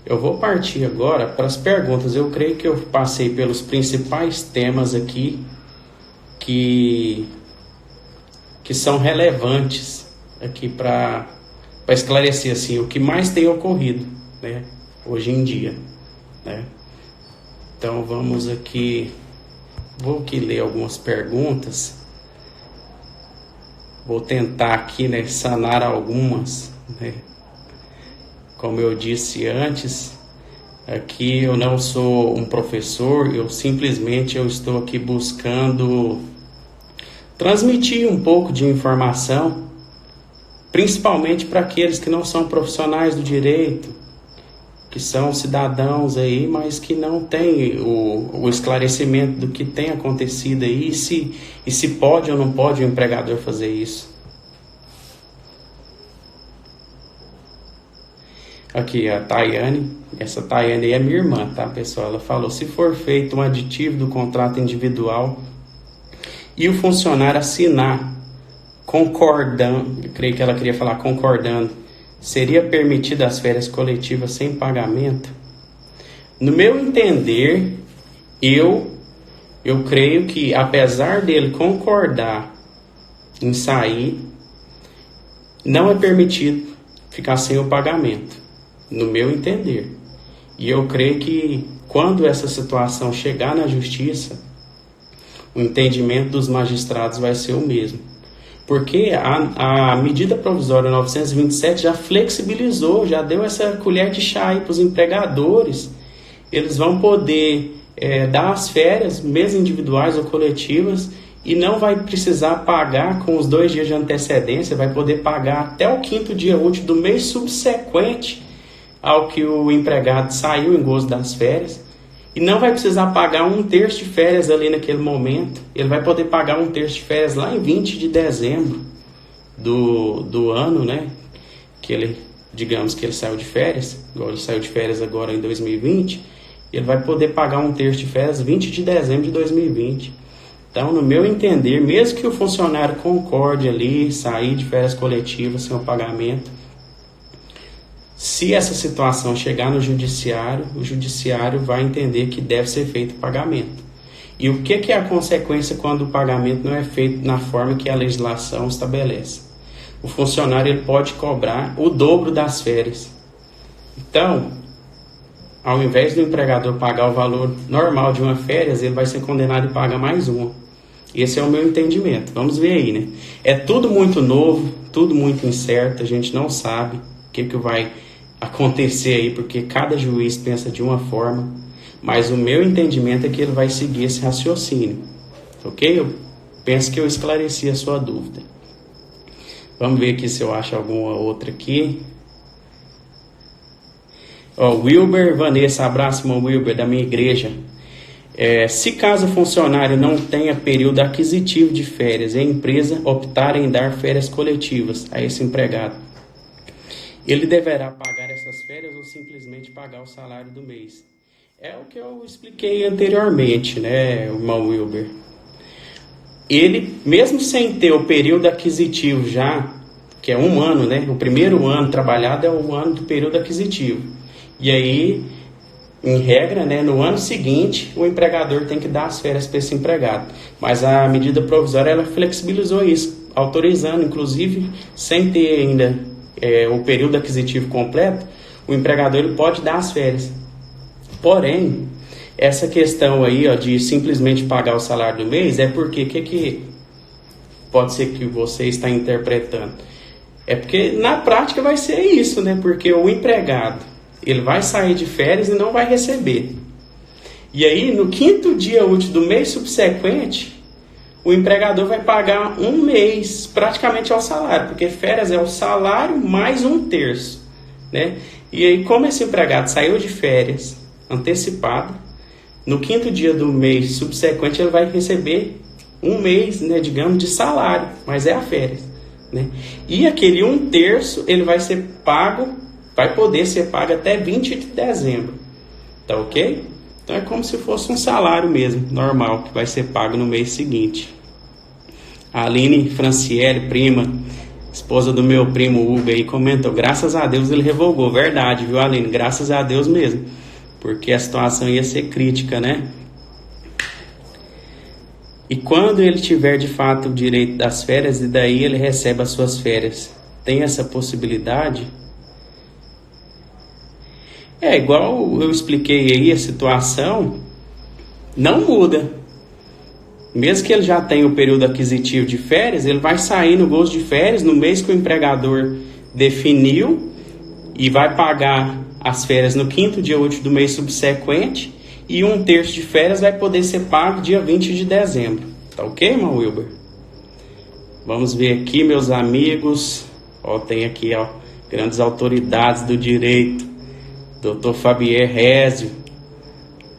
Eu vou partir agora para as perguntas. Eu creio que eu passei pelos principais temas aqui que são relevantes aqui para esclarecer assim, o que mais tem ocorrido, né, hoje em dia, né? Então vamos aqui, vou aqui ler algumas perguntas, vou tentar aqui, né, sanar algumas, né? Como eu disse antes, aqui eu não sou um professor, eu estou aqui buscando transmitir um pouco de informação, principalmente para aqueles que não são profissionais do direito, que são cidadãos aí, mas que não têm o esclarecimento do que tem acontecido aí, e se pode ou não pode o empregador fazer isso. Aqui a Tayane, essa Tayane aí é minha irmã, tá, pessoal? Ela falou: se for feito um aditivo do contrato individual e o funcionário assinar concordando, eu creio que ela queria falar concordando, seria permitida as férias coletivas sem pagamento? No meu entender, eu creio que, apesar dele concordar em sair, não é permitido ficar sem o pagamento, no meu entender. E eu creio que, quando essa situação chegar na justiça, o entendimento dos magistrados vai ser o mesmo. Porque a medida provisória 927 já flexibilizou, já deu essa colher de chá aí para os empregadores. Eles vão poder dar as férias, mesmo individuais ou coletivas, e não vai precisar pagar com os 2 dias de antecedência, vai poder pagar até o 5º dia útil do mês subsequente ao que o empregado saiu em gozo das férias. E não vai precisar pagar 1/3 de férias ali naquele momento. Ele vai poder pagar 1/3 de férias lá em 20 de dezembro do ano, né? Que ele, digamos que ele saiu de férias, igual ele saiu de férias agora em 2020, ele vai poder pagar 1/3 de férias 20 de dezembro de 2020. Então, no meu entender, mesmo que o funcionário concorde ali, sair de férias coletivas sem o pagamento, se essa situação chegar no judiciário, o judiciário vai entender que deve ser feito o pagamento. E o que é a consequência quando o pagamento não é feito na forma que a legislação estabelece? O funcionário ele pode cobrar o dobro das férias. Então, ao invés do empregador pagar o valor normal de uma férias, ele vai ser condenado e paga mais uma. Esse é o meu entendimento. Vamos ver aí, né? É tudo muito novo, tudo muito incerto, a gente não sabe o que vai acontecer aí, porque cada juiz pensa de uma forma, mas o meu entendimento é que ele vai seguir esse raciocínio, ok? Eu penso que eu esclareci a sua dúvida. Vamos ver aqui se eu acho alguma outra aqui. Wilber Vanessa, abraço, irmão Wilber, da minha igreja. Se caso o funcionário não tenha período aquisitivo de férias e a empresa optar em dar férias coletivas a esse empregado, ele deverá pagar essas férias ou simplesmente pagar o salário do mês? É o que eu expliquei anteriormente, né, irmão Wilber? Ele, mesmo sem ter o período aquisitivo já, que é 1 ano, né? O primeiro ano trabalhado é o ano do período aquisitivo. E aí, Em regra, né, no ano seguinte, o empregador tem que dar as férias para esse empregado. Mas a medida provisória, ela flexibilizou isso, autorizando, inclusive, sem ter ainda o período aquisitivo completo, o empregador ele pode dar as férias. Porém, essa questão aí, ó, de simplesmente pagar o salário do mês, é porque que pode ser que você está interpretando? É porque na prática vai ser isso, né? Porque o empregado, ele vai sair de férias e não vai receber. E aí, no 5º dia útil do mês subsequente, o empregador vai pagar um mês praticamente ao salário, porque férias é o salário mais 1/3, né? E aí, como esse empregado saiu de férias antecipado, no 5º dia do mês subsequente ele vai receber um mês, né, digamos, de salário, mas é a férias, né? E aquele 1/3 ele vai ser pago, vai poder ser pago até 20 de dezembro, tá ok? Então é como se fosse um salário mesmo, normal, que vai ser pago no mês seguinte. A Aline Franciele, prima, esposa do meu primo Hugo aí, comentou, graças a Deus ele revogou. Verdade, viu, Aline? Graças a Deus mesmo, porque a situação ia ser crítica, né? E quando ele tiver de fato o direito das férias, e daí ele recebe as suas férias, tem essa possibilidade? É igual eu expliquei aí, a situação não muda. Mesmo que ele já tenha o período aquisitivo de férias, ele vai sair no gozo de férias no mês que o empregador definiu e vai pagar as férias no 5º dia útil do mês subsequente, e 1/3 de férias vai poder ser pago dia 20 de dezembro. Tá ok, irmão Wilber? Vamos ver aqui, meus amigos. Ó, tem aqui, ó, grandes autoridades do direito. Dr. Fabier Rézio,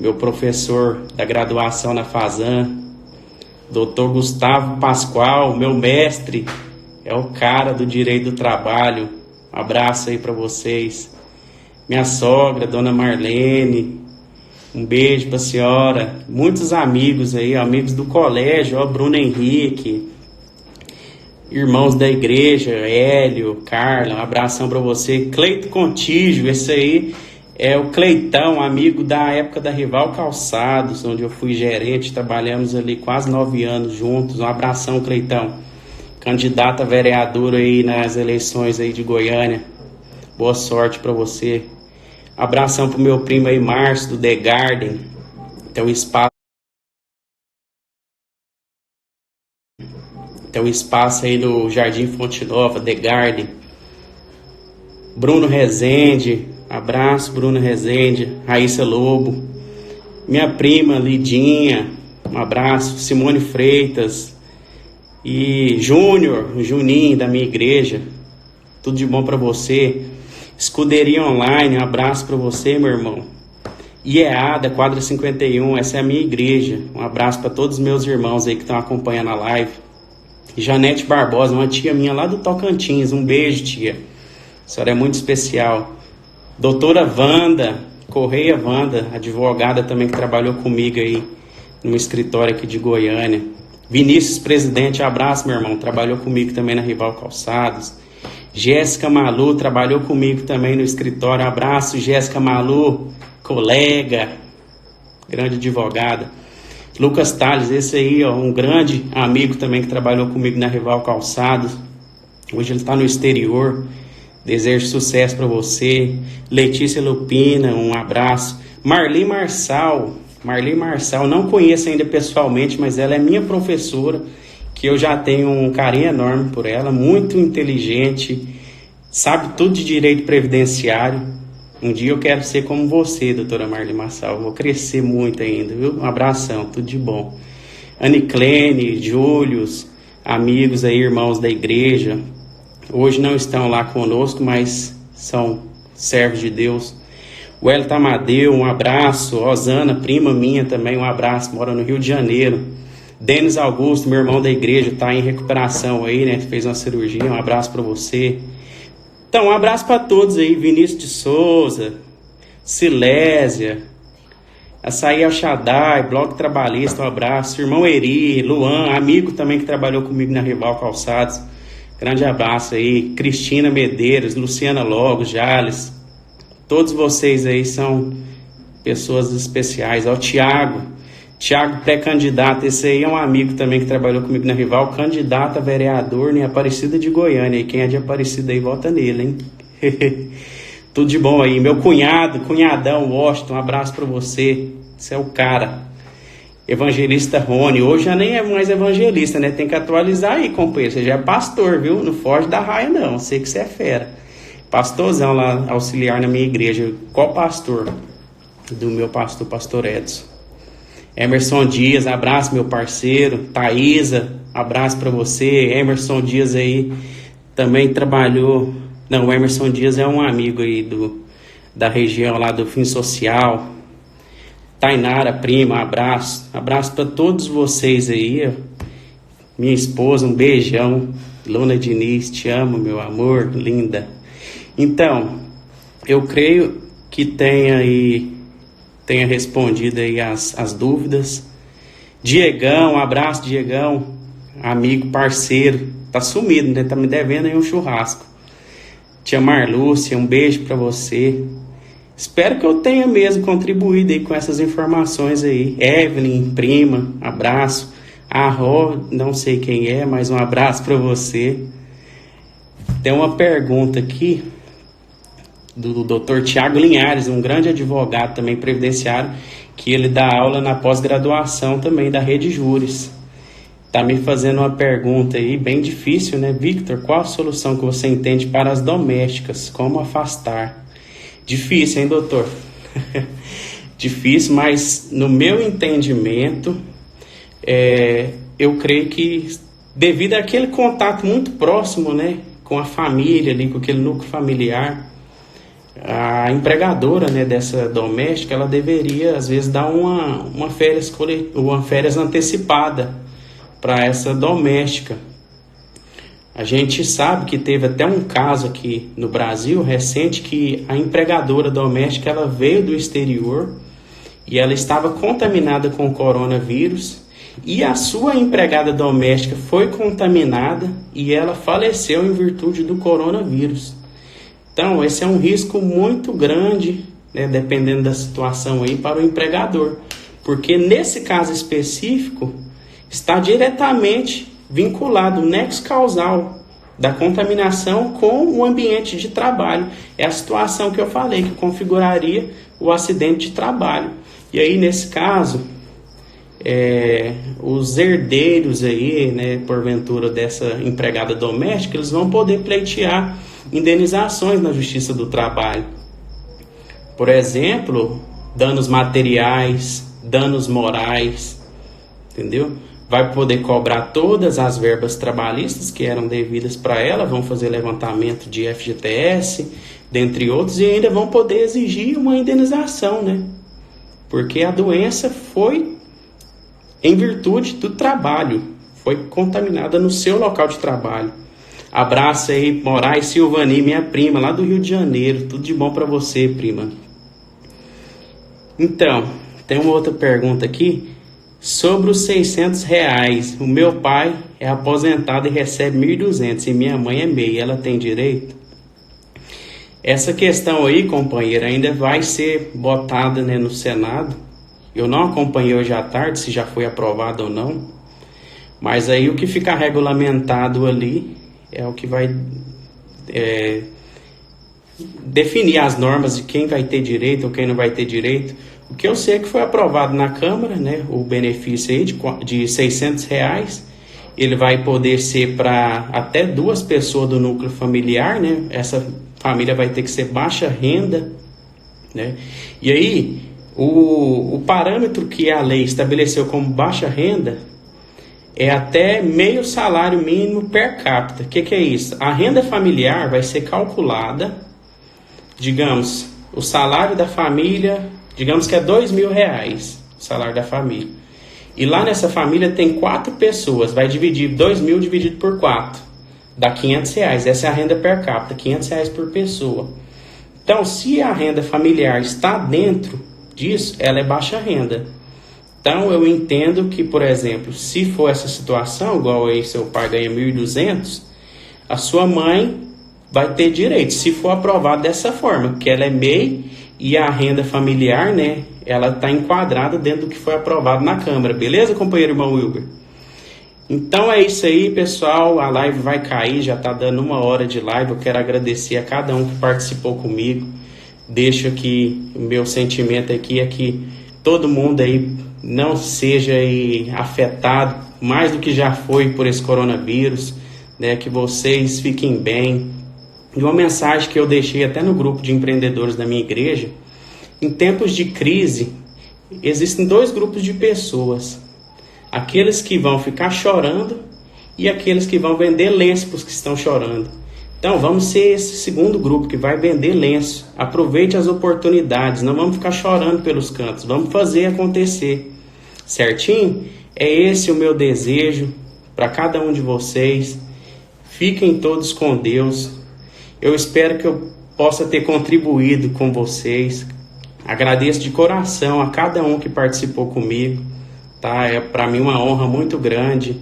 meu professor da graduação na Fazan. Dr. Gustavo Pascoal, meu mestre, é o cara do direito do trabalho. Um abraço aí para vocês. Minha sogra, Dona Marlene, um beijo para a senhora. Muitos amigos aí, amigos do colégio, ó, Bruno Henrique, irmãos da igreja, Hélio, Carla, um abração para você. Cleito Contígio, esse aí é o Cleitão, amigo da época da Rival Calçados, onde eu fui gerente, trabalhamos ali quase 9 anos juntos. Um abração, Cleitão. Candidato a vereador aí nas eleições aí de Goiânia. Boa sorte para você. Abração pro meu primo aí, Márcio, do The Garden. Tem um espaço aí no Jardim Fonte Nova, The Garden. Bruno Rezende, abraço, Bruno Rezende. Raíssa Lobo. Minha prima, Lidinha, um abraço. Simone Freitas. E Júnior, o Juninho da minha igreja. Tudo de bom para você. Escuderia Online, um abraço para você, meu irmão. IEADA, quadra 51, essa é a minha igreja. Um abraço para todos os meus irmãos aí que estão acompanhando a live. Janete Barbosa, uma tia minha lá do Tocantins, um beijo, tia. A senhora é muito especial. Doutora Wanda, Correia Wanda, advogada também que trabalhou comigo aí no escritório aqui de Goiânia. Vinícius Presidente, abraço, meu irmão, trabalhou comigo também na Rival Calçados. Jéssica Malu trabalhou comigo também no escritório. Abraço, Jéssica Malu, colega, grande advogada. Lucas Tales, esse aí, ó, um grande amigo também que trabalhou comigo na Rival Calçados. Hoje ele está no exterior. Desejo sucesso para você. Letícia Lupina, um abraço. Marli Marçal, não conheço ainda pessoalmente, mas ela é minha professora, que eu já tenho um carinho enorme por ela, muito inteligente, sabe tudo de direito previdenciário. Um dia eu quero ser como você, doutora Marli Marçal, vou crescer muito ainda, viu? Um abração, tudo de bom. Aniclene, Július, amigos aí, irmãos da igreja, hoje não estão lá conosco, mas são servos de Deus. Wellington Amadeu, um abraço. Rosana, prima minha também, um abraço, mora no Rio de Janeiro. Denis Augusto, meu irmão da igreja, está em recuperação aí, né? Fez uma cirurgia, um abraço para você. Então, um abraço para todos aí. Vinícius de Souza, Silésia, Açaí Alxadai, Bloco Trabalhista, um abraço. Irmão Eri, Luan, amigo também que trabalhou comigo na Rival Calçados. Grande abraço aí. Cristina Medeiros, Luciana Logos, Jales. Todos vocês aí são pessoas especiais. Ó, Tiago, pré-candidato, esse aí é um amigo também que trabalhou comigo na Rival, candidato a vereador em Aparecida de Goiânia. E quem é de Aparecida aí, vota nele, hein? Tudo de bom aí. Meu cunhadão, Washington, um abraço pra você. Você é o cara. Evangelista Rony, hoje já nem é mais evangelista, né? Tem que atualizar aí, companheiro. Você já é pastor, viu? Não foge da raia, não. Sei que você é fera. Pastorzão lá, auxiliar na minha igreja. Qual pastor? Do meu pastor, pastor Edson. Emerson Dias, abraço, meu parceiro. Thaísa, abraço pra você. Emerson Dias aí também trabalhou. Não, o Emerson Dias é um amigo aí da região lá do Fim Social. Tainara, prima, abraço. Abraço para todos vocês aí. Minha esposa, um beijão. Luna Diniz, te amo, meu amor, linda. Então, eu creio que tenha respondido aí as dúvidas. Diegão, um abraço, Diegão. Amigo, parceiro. Tá sumido, né? Tá me devendo aí um churrasco. Tia Marlúcia, um beijo para você. Espero que eu tenha mesmo contribuído aí com essas informações aí. Evelyn, prima, abraço. A Ró, não sei quem é, mas um abraço para você. Tem uma pergunta aqui do Dr. Tiago Linhares, um grande advogado também previdenciário, que ele dá aula na pós-graduação também da Rede Júris. Tá me fazendo uma pergunta aí bem difícil, né? Victor, qual a solução que você entende para as domésticas? Como afastar? Difícil, hein, doutor? Difícil, mas no meu entendimento, eu creio que devido àquele contato muito próximo, né, com a família ali, com aquele núcleo familiar, a empregadora, né, dessa doméstica, ela deveria às vezes dar uma férias antecipada para essa doméstica. A gente sabe que teve até um caso aqui no Brasil recente que a empregadora doméstica ela veio do exterior e ela estava contaminada com o coronavírus e a sua empregada doméstica foi contaminada e ela faleceu em virtude do coronavírus. Então, esse é um risco muito grande, né, dependendo da situação aí, para o empregador, porque nesse caso específico está diretamente vinculado o nexo causal da contaminação com o ambiente de trabalho. É a situação que eu falei, que configuraria o acidente de trabalho. E aí, nesse caso, os herdeiros aí, né, porventura dessa empregada doméstica, eles vão poder pleitear indenizações na Justiça do Trabalho. Por exemplo, danos materiais, danos morais, entendeu? Vai poder cobrar todas as verbas trabalhistas que eram devidas para ela, vão fazer levantamento de FGTS, dentre outros, e ainda vão poder exigir uma indenização, né? Porque a doença foi em virtude do trabalho, foi contaminada no seu local de trabalho. Abraço aí, Moraes Silvani, minha prima, lá do Rio de Janeiro. Tudo de bom para você, prima. Então, tem uma outra pergunta aqui. Sobre os R$600, o meu pai é aposentado e recebe R$1.200 e minha mãe é MEI, ela tem direito? Essa questão aí, companheira, ainda vai ser botada, né, no Senado. Eu não acompanhei hoje à tarde se já foi aprovado ou não, mas aí o que fica regulamentado ali é o que vai definir as normas de quem vai ter direito ou quem não vai ter direito. O que eu sei é que foi aprovado na Câmara, né, o benefício aí de R$600, ele vai poder ser para até 2 pessoas do núcleo familiar, né, essa família vai ter que ser baixa renda, né, e aí o parâmetro que a lei estabeleceu como baixa renda é até meio salário mínimo per capita. O que é isso? A renda familiar vai ser calculada, digamos, o salário da família, digamos que é R$2.000, o salário da família. E lá nessa família tem 4 pessoas, vai dividir 2.000 dividido por 4, dá R$500. Essa é a renda per capita, R$500 por pessoa. Então, se a renda familiar está dentro disso, ela é baixa renda. Então, eu entendo que, por exemplo, se for essa situação, igual aí seu pai ganha 1.200, a sua mãe vai ter direito, se for aprovado dessa forma, que ela é MEI e a renda familiar, né, ela está enquadrada dentro do que foi aprovado na Câmara. Beleza, companheiro irmão Wilber? Então é isso aí, pessoal. A live vai cair, já está dando 1 hora de live. Eu quero agradecer a cada um que participou comigo. Deixo aqui o meu sentimento aqui é que todo mundo aí não seja aí afetado mais do que já foi por esse coronavírus, né? Que vocês fiquem bem. E uma mensagem que eu deixei até no grupo de empreendedores da minha igreja: em tempos de crise, existem 2 grupos de pessoas. Aqueles que vão ficar chorando e aqueles que vão vender lenço para os que estão chorando. Então vamos ser esse segundo grupo que vai vender lenço. Aproveite as oportunidades, não vamos ficar chorando pelos cantos, vamos fazer acontecer. Certinho? É esse o meu desejo para cada um de vocês. Fiquem todos com Deus. Eu espero que eu possa ter contribuído com vocês. Agradeço de coração a cada um que participou comigo. Tá? É para mim uma honra muito grande.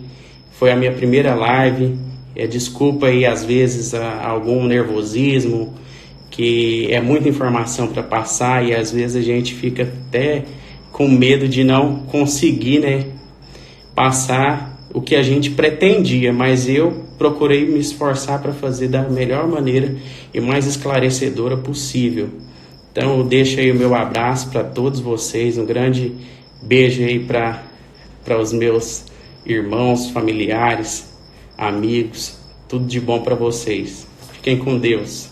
Foi a minha primeira live. Desculpa aí às vezes algum nervosismo, que é muita informação para passar e às vezes a gente fica até com medo de não conseguir, né, passar o que a gente pretendia, mas eu procurei me esforçar para fazer da melhor maneira e mais esclarecedora possível. Então eu deixo aí o meu abraço para todos vocês, um grande beijo aí para os meus irmãos, familiares, amigos, tudo de bom para vocês. Fiquem com Deus.